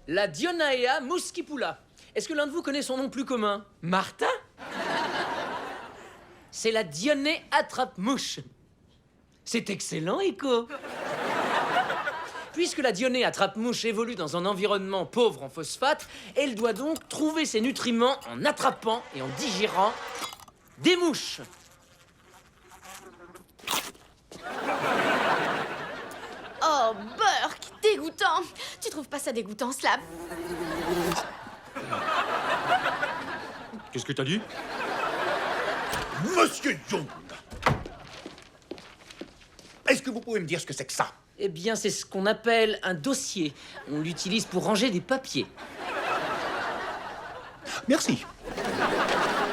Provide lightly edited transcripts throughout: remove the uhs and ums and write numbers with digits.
la Dionaea muscipula. Est-ce que l'un de vous connaît son nom plus commun? Martin? C'est la Dionée attrape-mouche. C'est excellent, Echo. Puisque la Dionée attrape-mouche évolue dans un environnement pauvre en phosphate, elle doit donc trouver ses nutriments en attrapant et en digérant des mouches. Oh, Burke, dégoûtant. Tu trouves pas ça dégoûtant, Slap? Qu'est-ce que t'as dit? Monsieur Young! Est-ce que vous pouvez me dire ce que c'est que ça? Eh bien, c'est ce qu'on appelle un dossier. On l'utilise pour ranger des papiers. Merci.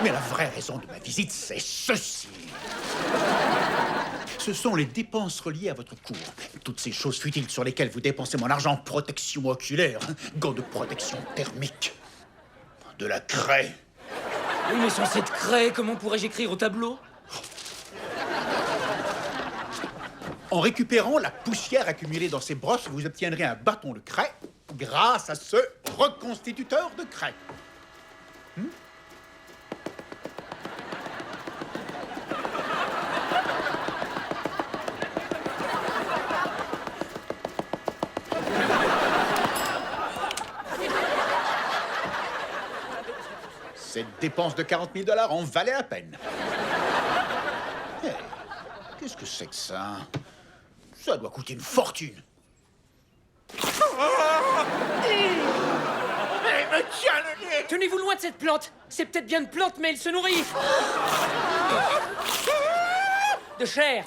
Mais la vraie raison de ma visite, c'est ceci. Ce sont les dépenses reliées à votre cours. Toutes ces choses futiles sur lesquelles vous dépensez mon argent. Protection oculaire, gants de protection thermique, de la craie. Oui, mais sans cette craie, comment pourrais-je écrire au tableau? En récupérant la poussière accumulée dans ces brosses, vous obtiendrez un bâton de craie grâce à ce reconstituteur de craie. Cette dépense de 40 000 $ en valait la peine. Hey, qu'est-ce que c'est que ça? Ça doit coûter une fortune. Me tiens le nez! Tenez-vous loin de cette plante. C'est peut-être bien une plante, mais elle se nourrit de chair.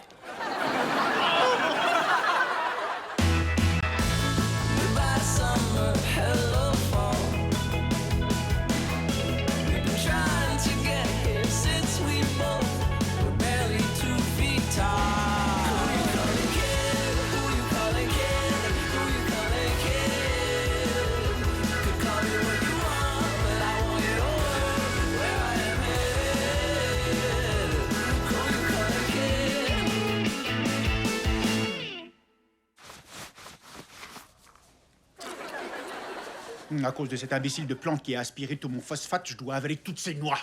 À cause de cet imbécile de plante qui a aspiré tout mon phosphate, je dois avaler toutes ces noix.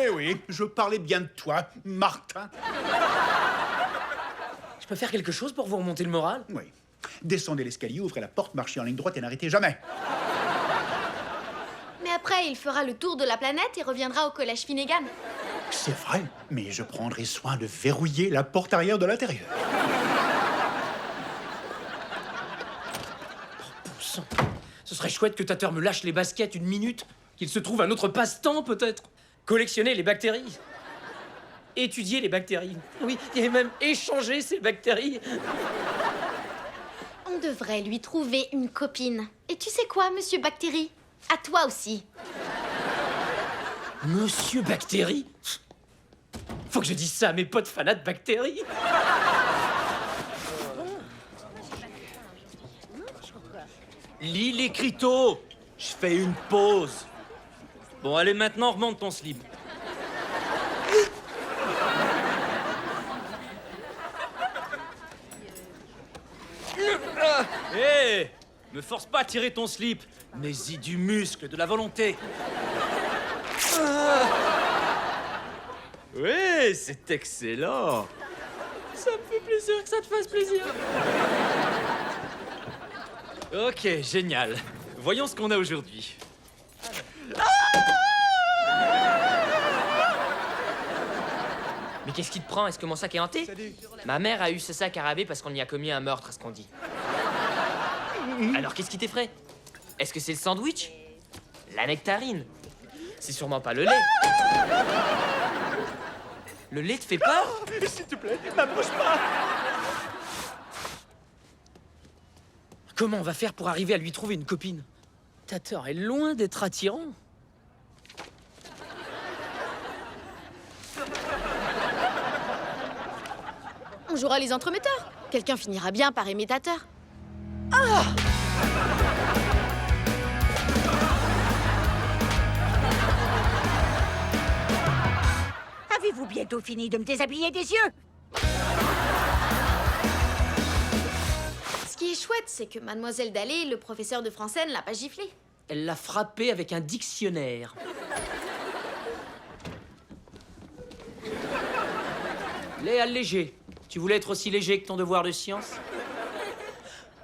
Eh oui, je parlais bien de toi, Martin. Je peux faire quelque chose pour vous remonter le moral? Oui. Descendez l'escalier, ouvrez la porte, marchez en ligne droite et n'arrêtez jamais. Mais après, il fera le tour de la planète et reviendra au collège Finnegan. C'est vrai, mais je prendrai soin de verrouiller la porte arrière de l'intérieur. Ce serait chouette que Tater me lâche les baskets une minute, qu'il se trouve un autre passe-temps peut-être. Collectionner les bactéries. Étudier les bactéries. Oui, et même échanger ces bactéries. On devrait lui trouver une copine. Et tu sais quoi, Monsieur Bactérie? À toi aussi. Monsieur Bactérie? Faut que je dise ça à mes potes fanats de bactéries. Lis l'écriteau. Je fais une pause. Bon, allez, maintenant, remonte ton slip. Hé, me force pas à tirer ton slip. Mais-y du muscle, de la volonté. Oui, c'est excellent. Ça me fait plaisir que ça te fasse plaisir. Ok, génial. Voyons ce qu'on a aujourd'hui. Mais qu'est-ce qui te prend? Est-ce que mon sac est hanté? Ma mère a eu ce sac à rabais parce qu'on y a commis un meurtre, à ce qu'on dit. Alors qu'est-ce qui t'effraie? Est-ce que c'est le sandwich? La nectarine? C'est sûrement pas le lait. Le lait te fait peur? S'il te plaît, m'approche pas. Comment on va faire pour arriver à lui trouver une copine? Tater est loin d'être attirant. On jouera les entremetteurs. Quelqu'un finira bien par aimer Tater. Avez-vous bientôt fini de me déshabiller des yeux? Ce qui est chouette, c'est que Mademoiselle Dallé, le professeur de français, ne l'a pas giflé. Elle l'a frappé avec un dictionnaire. Léa Léger, tu voulais être aussi léger que ton devoir de science?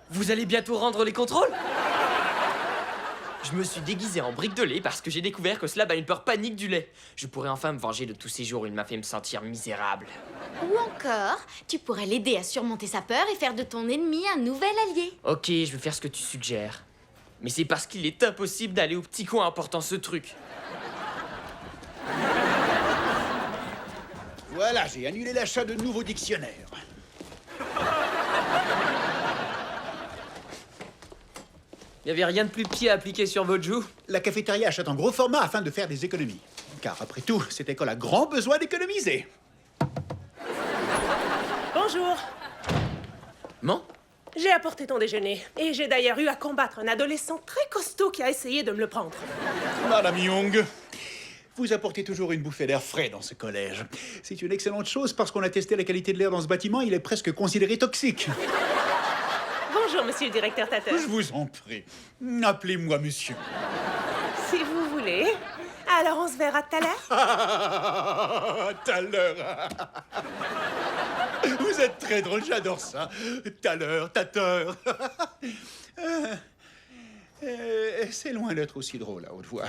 Vous allez bientôt rendre les contrôles? Je me suis déguisé en brique de lait parce que j'ai découvert que Slab a une peur panique du lait. Je pourrais enfin me venger de tous ces jours où il m'a fait me sentir misérable. Ou encore, tu pourrais l'aider à surmonter sa peur et faire de ton ennemi un nouvel allié. Ok, je vais faire ce que tu suggères. Mais c'est parce qu'il est impossible d'aller au petit coin en portant ce truc. Voilà, j'ai annulé l'achat de nouveaux dictionnaires. Il n'y avait rien de plus pied à appliquer sur votre joue? La cafétéria achète en gros format afin de faire des économies. Car après tout, cette école a grand besoin d'économiser. Bonjour, Bon, j'ai apporté ton déjeuner. Et j'ai d'ailleurs eu à combattre un adolescent très costaud qui a essayé de me le prendre. Madame Young, vous apportez toujours une bouffée d'air frais dans ce collège. C'est une excellente chose parce qu'on a testé la qualité de l'air dans ce bâtiment, il est presque considéré toxique. Bonjour, monsieur le directeur Tateur. Je vous en prie, appelez-moi monsieur. Si vous voulez. Alors on se verra tout à l'heure. Tout à l'heure. Vous êtes très drôle, j'adore ça. Tout à l'heure, tateur. C'est loin d'être aussi drôle à haute voix.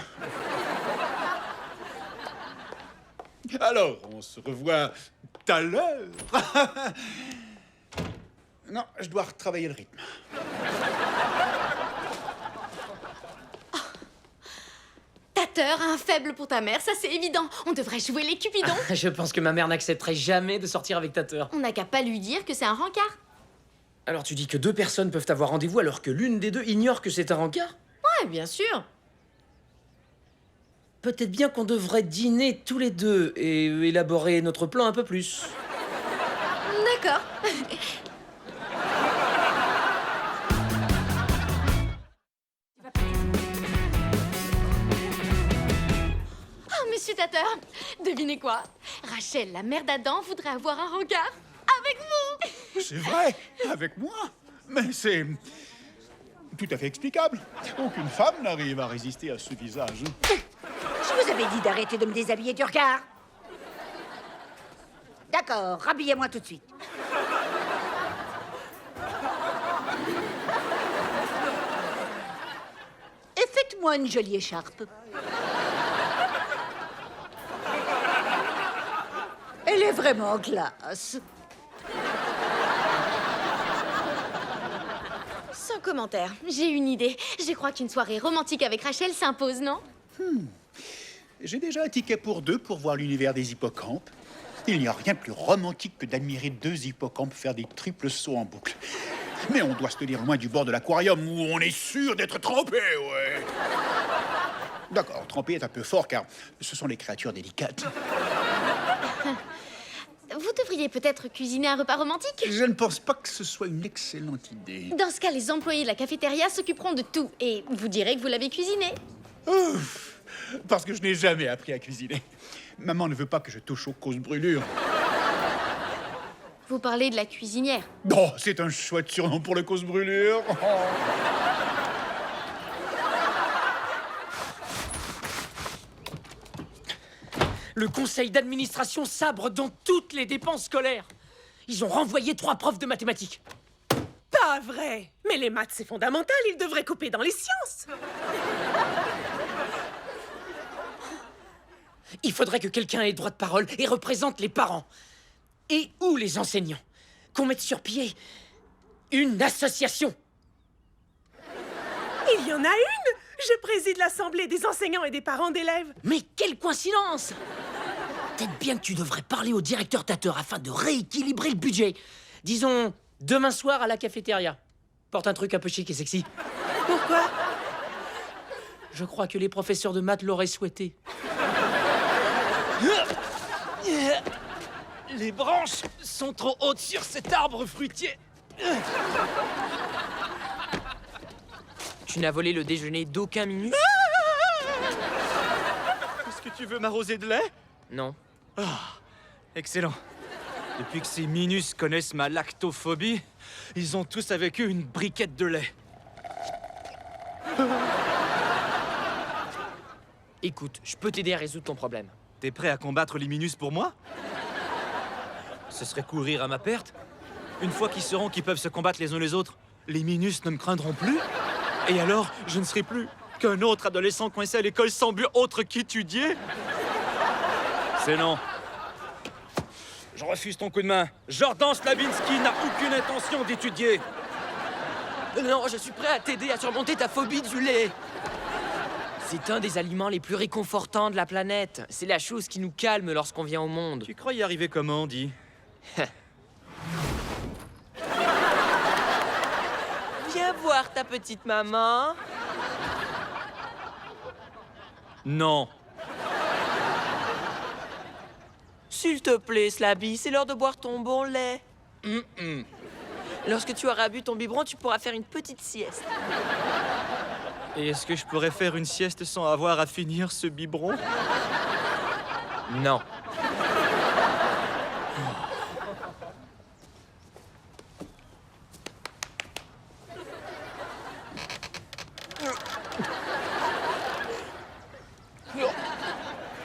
Alors, on se revoit tout à l'heure. Non, je dois retravailler le rythme. Tateur a un faible pour ta mère, ça c'est évident. On devrait jouer les Cupidons. Je pense que ma mère n'accepterait jamais de sortir avec Tateur. On n'a qu'à pas lui dire que c'est un rencard. Alors tu dis que deux personnes peuvent avoir rendez-vous alors que l'une des deux ignore que c'est un rencard? Ouais, bien sûr. Peut-être bien qu'on devrait dîner tous les deux et élaborer notre plan un peu plus. D'accord. Oh, monsieur Tateur, devinez quoi? Rachel, la mère d'Adam, voudrait avoir un rencard avec vous. C'est vrai, avec moi. Mais c'est tout à fait explicable. Aucune femme n'arrive à résister à ce visage. Je vous avais dit d'arrêter de me déshabiller du regard. D'accord, rhabillez-moi tout de suite. Et faites-moi une jolie écharpe. Elle est vraiment classe. Sans commentaire, j'ai une idée. Je crois qu'une soirée romantique avec Rachel s'impose, non? J'ai déjà un ticket pour deux pour voir l'univers des hippocampes. Il n'y a rien de plus romantique que d'admirer deux hippocampes faire des triples sauts en boucle. Mais on doit se tenir loin du bord de l'aquarium où on est sûr d'être trempé, ouais. D'accord, trempé est un peu fort car ce sont les créatures délicates. Vous devriez peut-être cuisiner un repas romantique. Je ne pense pas que ce soit une excellente idée. Dans ce cas, les employés de la cafétéria s'occuperont de tout. Et vous direz que vous l'avez cuisiné. Ouf, parce que je n'ai jamais appris à cuisiner. Maman ne veut pas que je touche aux causes brûlures. Vous parlez de la cuisinière. Oh, c'est un chouette surnom pour le cause brûlure. Le conseil d'administration sabre dans toutes les dépenses scolaires. Ils ont renvoyé 3 profs de mathématiques. Pas vrai. Mais les maths, c'est fondamental. Ils devraient couper dans les sciences. Il faudrait que quelqu'un ait droit de parole et représente les parents. Et ou les enseignants. Qu'on mette sur pied une association. Il y en a une. Je préside l'assemblée des enseignants et des parents d'élèves. Mais quelle coïncidence! Peut-être bien que tu devrais parler au directeur Tateur afin de rééquilibrer le budget. Disons, demain soir à la cafétéria. Porte un truc un peu chic et sexy. Pourquoi? Je crois que les professeurs de maths l'auraient souhaité. Les branches sont trop hautes sur cet arbre fruitier. tu n'as volé le déjeuner d'aucun minute? Est-ce que tu veux m'arroser de lait? Non. Excellent. Depuis que ces minus connaissent ma lactophobie, ils ont tous avec eux une briquette de lait. Écoute, je peux t'aider à résoudre ton problème. T'es prêt à combattre les minus pour moi? Ce serait courir à ma perte? Une fois qu'ils sauront qu'ils peuvent se combattre les uns les autres, les minus ne me craindront plus? Et alors, je ne serai plus qu'un autre adolescent coincé à l'école sans but autre qu'étudier? C'est non. Je refuse ton coup de main. Jordan Slavinsky n'a aucune intention d'étudier. Non, je suis prêt à t'aider à surmonter ta phobie du lait. C'est un des aliments les plus réconfortants de la planète. C'est la chose qui nous calme lorsqu'on vient au monde. Tu crois y arriver comment, dis? Viens voir ta petite maman. Non. S'il te plaît, Slaby, c'est l'heure de boire ton bon lait. Lorsque tu auras bu ton biberon, tu pourras faire une petite sieste. Et est-ce que je pourrais faire une sieste sans avoir à finir ce biberon? Non.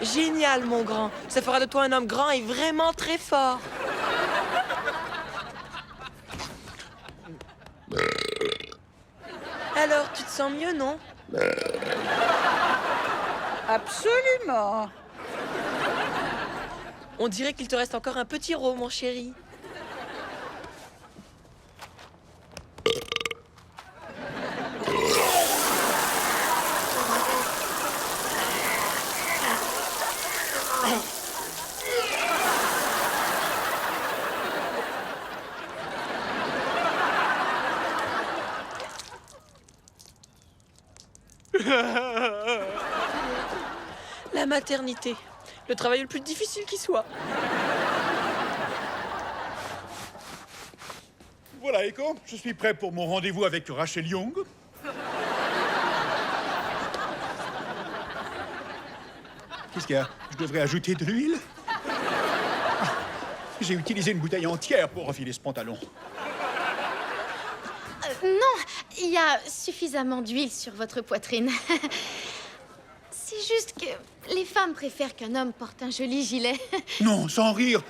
Génial, mon grand. Ça fera de toi un homme grand et vraiment très fort. Alors, tu te sens mieux, non? Absolument. On dirait qu'il te reste encore un petit rot, mon chéri. La maternité, le travail le plus difficile qui soit. Voilà, Echo, je suis prêt pour mon rendez-vous avec Rachel Young. Qu'est-ce qu'il y a? Je devrais ajouter de l'huile? Ah, j'ai utilisé une bouteille entière pour refiler ce pantalon. Non, il y a suffisamment d'huile sur votre poitrine. C'est juste que les femmes préfèrent qu'un homme porte un joli gilet. Non, sans rire.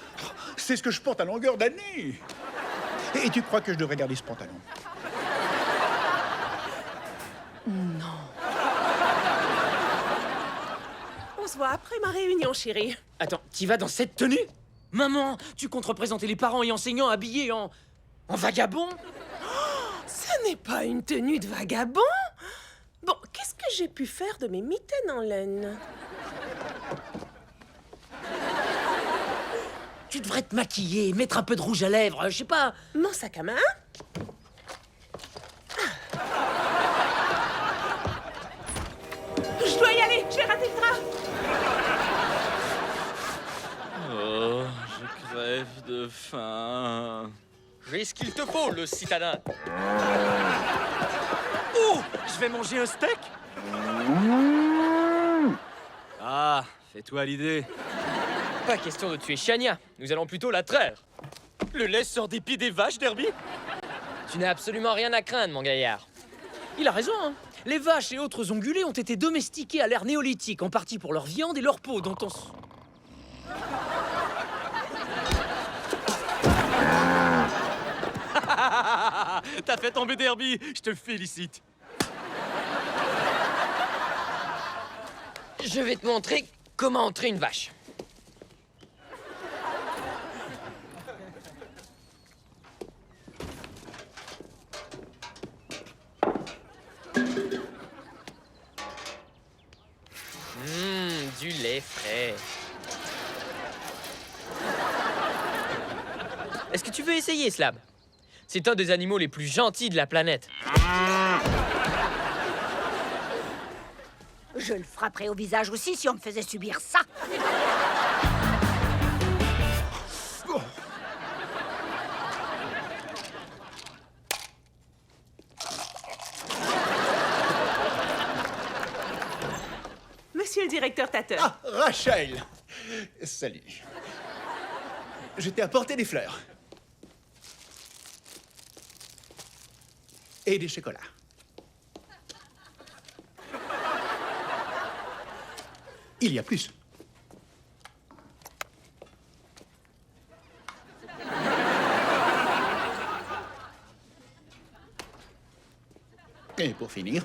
C'est ce que je porte à longueur d'année. Et tu crois que je devrais garder ce pantalon? On se voit après ma réunion, chérie. Attends, t'y vas dans cette tenue? Maman, tu comptes représenter les parents et enseignants habillés en vagabond? Ce n'est pas une tenue de vagabond. Bon, qu'est-ce que j'ai pu faire de mes mitaines en laine? Tu devrais te maquiller, mettre un peu de rouge à lèvres, je sais pas. Mon sac à main. Je dois y aller, j'ai raté le train. Oh, je crève de faim. J'ai ce qu'il te faut, le citadin. Oh, je vais manger un steak? Ah, fais-toi l'idée. Pas question de tuer Shania. Nous allons plutôt la traire. Le lait sort des pieds des vaches, Derby? Tu n'as absolument rien à craindre, mon gaillard. Il a raison, hein. Les vaches et autres ongulés ont été domestiqués à l'ère néolithique, en partie pour leur viande et leur peau, dont on... T'as fait tomber Derby, je te félicite. Je vais te montrer comment entrer une vache. Du lait frais. Est-ce que tu veux essayer, Slab? C'est un des animaux les plus gentils de la planète. Je le frapperais au visage aussi si on me faisait subir ça. Monsieur le directeur Tatter. Ah, Rachel! Salut. Je t'ai apporté des fleurs. Et des chocolats. Il y a plus. Et pour finir,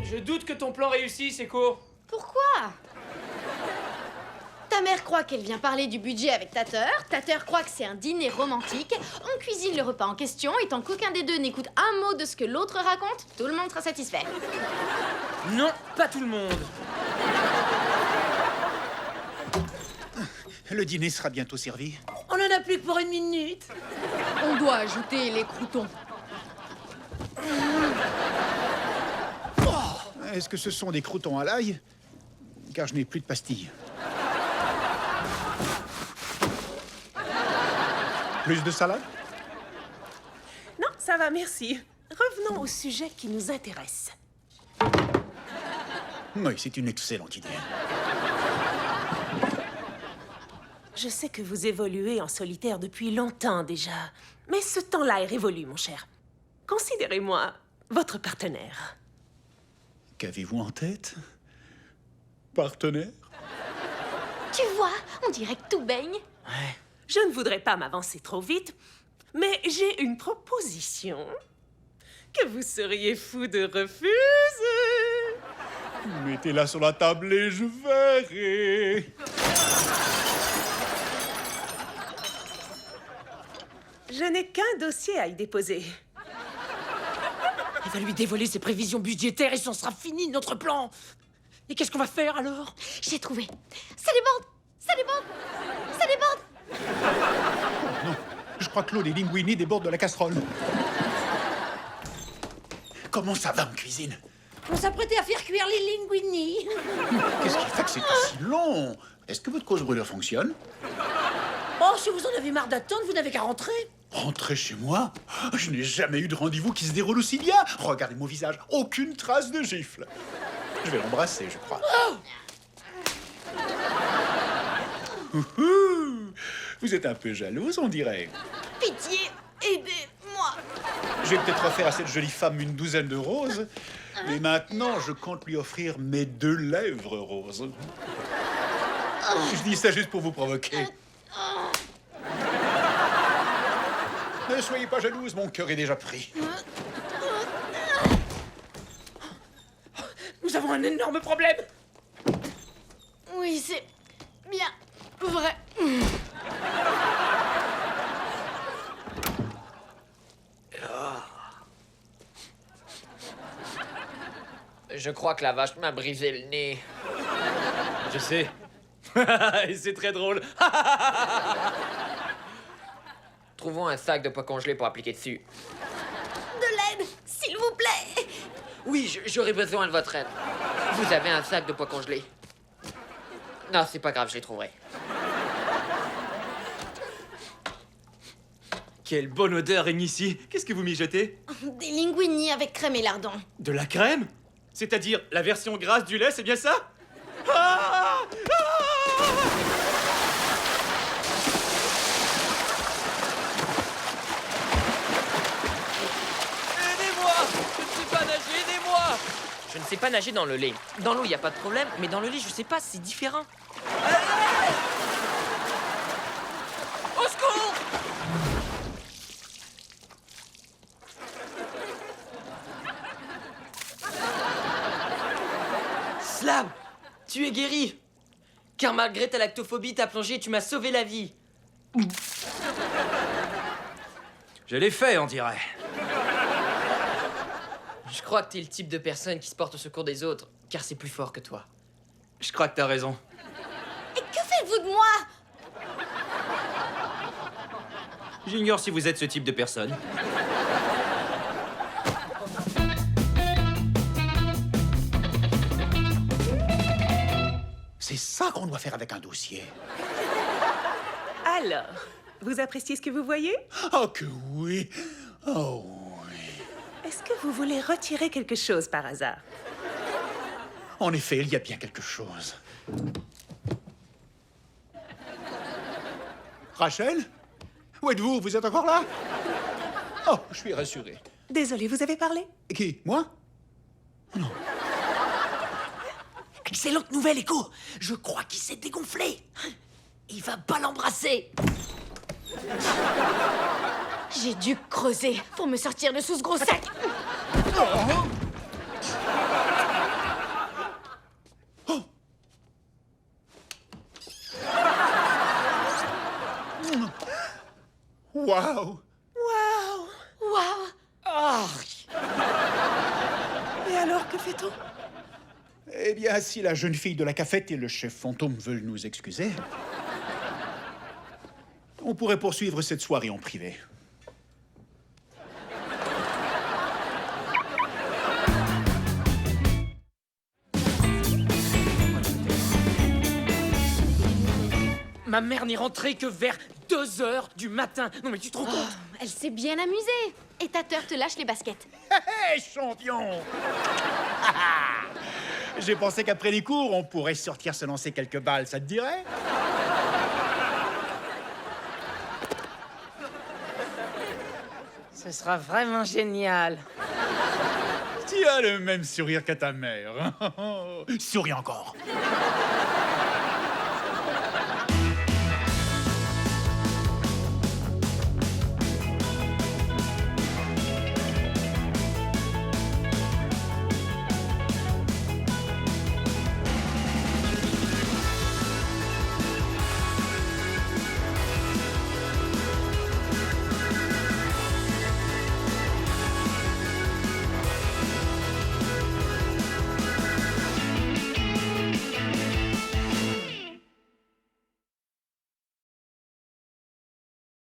Je doute que ton plan réussisse, Echo. Pourquoi? Ta mère croit qu'elle vient parler du budget avec Tater. Tater croit que c'est un dîner romantique. On cuisine le repas en question et tant qu'aucun des deux n'écoute un mot de ce que l'autre raconte, tout le monde sera satisfait. Non, pas tout le monde. le dîner sera bientôt servi. On en a plus que pour 1 minute. On doit ajouter les croûtons. Est-ce que ce sont des croûtons à l'ail? Car je n'ai plus de pastilles. Plus de salade? Non, ça va, merci. Revenons au sujet qui nous intéresse. Oui, c'est une excellente idée. Je sais que vous évoluez en solitaire depuis longtemps déjà. Mais ce temps-là est révolu, mon cher. Considérez-moi votre partenaire. Qu'avez-vous en tête? Partenaire? Tu vois, on dirait que tout baigne. Je ne voudrais pas m'avancer trop vite, mais j'ai une proposition que vous seriez fou de refuser. Mettez-la sur la table et je verrai. Je n'ai qu'un dossier à y déposer. Il va lui dévoiler ses prévisions budgétaires et c'en sera fini, notre plan. Et qu'est-ce qu'on va faire alors? J'ai trouvé. Ça déborde. Ça déborde. Ça déborde. Non, je crois que l'eau des linguini déborde de la casserole. Comment ça va en cuisine? On s'apprêtait à faire cuire les linguini. Qu'est-ce qui fait que c'est aussi long? Est-ce que votre cause brûleur fonctionne? Oh, si vous en avez marre d'attendre, vous n'avez qu'à rentrer. Rentrer chez moi? Je n'ai jamais eu de rendez-vous qui se déroule aussi bien. Regardez mon visage, aucune trace de gifle. Je vais l'embrasser, je crois. Ouhou. Vous êtes un peu jalouse, on dirait. Pitié, aidez-moi. Je vais peut-être offrir à cette jolie femme une douzaine de roses, mais maintenant, je compte lui offrir mes 2 lèvres roses. Je dis ça juste pour vous provoquer. Ne soyez pas jalouse, mon cœur est déjà pris. Nous avons un énorme problème. Oui, c'est bien vrai. Je crois que la vache m'a brisé le nez. Je sais. Et c'est très drôle. Trouvons un sac de pois congelés pour appliquer dessus. De l'aide, s'il vous plaît. Oui, j'aurais besoin de votre aide. Vous avez un sac de pois congelés? Non, c'est pas grave, je les trouverai. Quelle bonne odeur règne ici. Qu'est-ce que vous mijotez? Des linguini avec crème et lardon. De la crème? C'est-à-dire la version grasse du lait, c'est bien ça? Ah! Aidez-moi! Je ne sais pas nager, aidez-moi! Je ne sais pas nager dans le lait. Dans l'eau, il n'y a pas de problème, mais dans le lait, je sais pas, c'est différent. Au secours! Slam! Tu es guéri! Car malgré ta lactophobie, ta plongée, tu m'as sauvé la vie. Je l'ai fait, on dirait. Je crois que t'es le type de personne qui se porte au secours des autres, car c'est plus fort que toi. Je crois que t'as raison. Et que faites-vous de moi? J'ignore si vous êtes ce type de personne. C'est ça qu'on doit faire avec un dossier. Alors, vous appréciez ce que vous voyez? Oh que oui! Oh oui! Est-ce que vous voulez retirer quelque chose par hasard? En effet, il y a bien quelque chose. Rachel? Où êtes-vous? Vous êtes encore là? Oh, je suis rassuré. Désolé, vous avez parlé? Qui? Moi? Excellente nouvelle, Echo. Je crois qu'il s'est dégonflé. Il va pas l'embrasser. J'ai dû creuser pour me sortir de sous ce gros sac. Waouh! Waouh! Et alors, que fait-on? Eh bien, si la jeune fille de la cafette et le chef fantôme veulent nous excuser, on pourrait poursuivre cette soirée en privé. Ma mère n'est rentrée que vers 2 heures du matin. Non mais tu te rends compte? Elle s'est bien amusée. Et Tater te lâche les baskets. Hé, champion! J'ai pensé qu'après les cours, on pourrait sortir se lancer quelques balles, ça te dirait? Ce sera vraiment génial. Tu as le même sourire qu'à ta mère. Souris encore.